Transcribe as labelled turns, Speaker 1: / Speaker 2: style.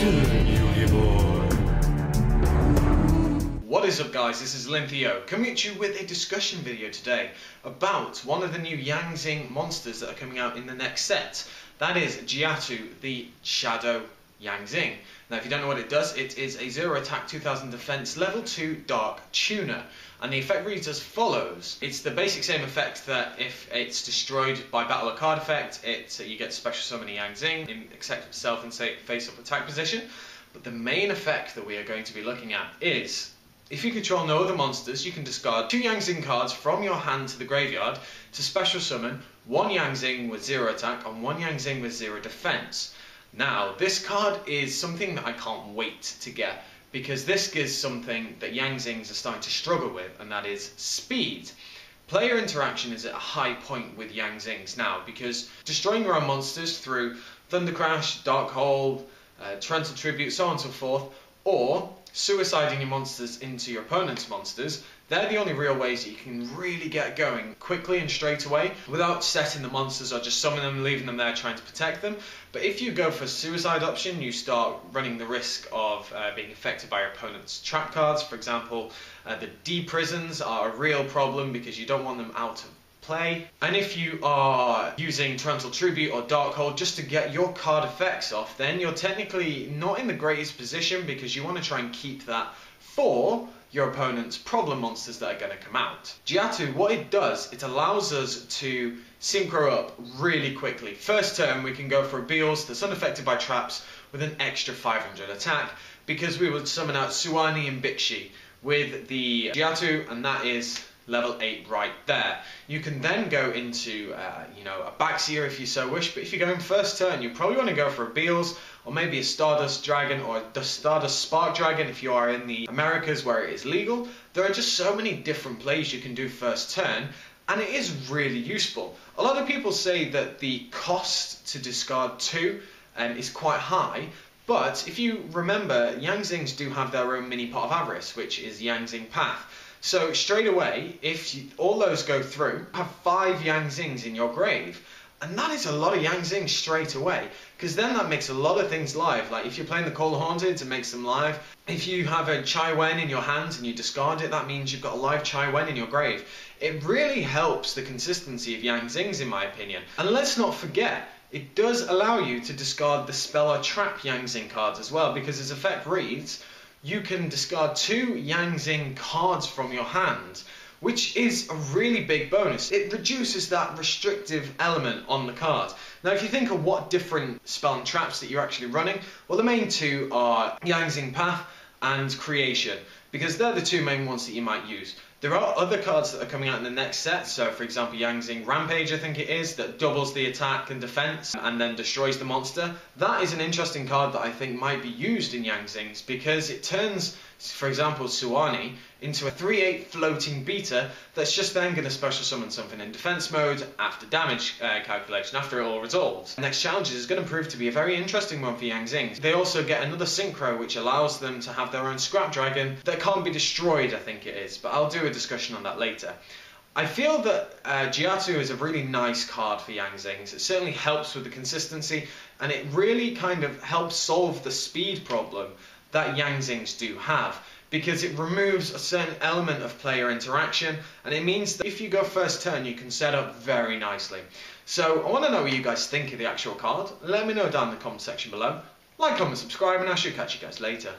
Speaker 1: What is up guys, this is Linthio, coming at you with a discussion video today about one of the new Zings monsters that are coming out in the next set. That is Jiatou, the Shadow Zing. Now if you don't know what it does, it is a 0 attack 2000 defense level 2 dark tuner. And the effect reads as follows. It's the basic same effect that if it's destroyed by battle or card effect, you get special summoning Zing in accept itself and say face up attack position. But the main effect that we are going to be looking at is, if you control no other monsters, you can discard 2 Zing cards from your hand to the graveyard to special summon 1 Zing with 0 attack and 1 Zing with 0 defense. Now, this card is something that I can't wait to get, because this gives something that Zings are starting to struggle with, and that is speed. Player interaction is at a high point with Zings now, because destroying your own monsters through Thunder Crash, Dark Hold, Torrential Tribute, so on and so forth, or suiciding your monsters into your opponent's monsters, they're the only real ways that you can really get going quickly and straight away without setting the monsters or just summoning them, leaving them there trying to protect them. But if you go for suicide option, you start running the risk of being affected by your opponent's trap cards. For example, the D-prisons are a real problem because you don't want them out of play. And if you are using Torrential Tribute or Dark Hold just to get your card effects off, then you're technically not in the greatest position, because you want to try and keep that for your opponent's problem monsters that are going to come out. Jiatou, what it does, it allows us to synchro up really quickly. First turn we can go for a Beals that's unaffected by traps with an extra 500 attack, because we would summon out Suwani and Bixi with the Jiatou, and that is level 8 right there. You can then go into a Baxia if you so wish, but if you're going first turn, you probably want to go for a Beals or maybe a Stardust Dragon or a Stardust Spark Dragon if you are in the Americas where it is legal. There are just so many different plays you can do first turn, and it is really useful. A lot of people say that the cost to discard 2 is quite high, but if you remember, Zings do have their own mini pot of avarice, which is Zing Path. So straight away, if all those go through, have 5 Zings in your grave. And that is a lot of Zings straight away, because then that makes a lot of things live. Like if you're playing the Call of Haunted, it makes them live. If you have a Chai Wen in your hands and you discard it, that means you've got a live Chai Wen in your grave. It really helps the consistency of Zings in my opinion. And let's not forget, it does allow you to discard the spell or trap Zing cards as well, because its effect reads, you can discard 2 Zing cards from your hand, which is a really big bonus. It reduces that restrictive element on the card. Now if you think of what different spell and traps that you're actually running, well the main 2 are Zing Path and Creation, because they're the 2 main ones that you might use. There are other cards that are coming out in the next set, so for example Zing Rampage I think it is, that doubles the attack and defense and then destroys the monster. That is an interesting card that I think might be used in Zings, because it turns, for example, Suwani into a 3/8 floating beta that's just then going to special summon something in defense mode after damage calculation, after it all resolves. The next challenge is going to prove to be a very interesting one for Zings. They also get another synchro which allows them to have their own scrap dragon that can't be destroyed, I think it is, but I'll do a discussion on that later. I feel that Jiatou is a really nice card for Zings. It certainly helps with the consistency, and it really kind of helps solve the speed problem that Zings do have, because it removes a certain element of player interaction, and it means that if you go first turn you can set up very nicely. So I want to know what you guys think of the actual card. Let me know down in the comment section below. Like, comment, subscribe, and I shall catch you guys later.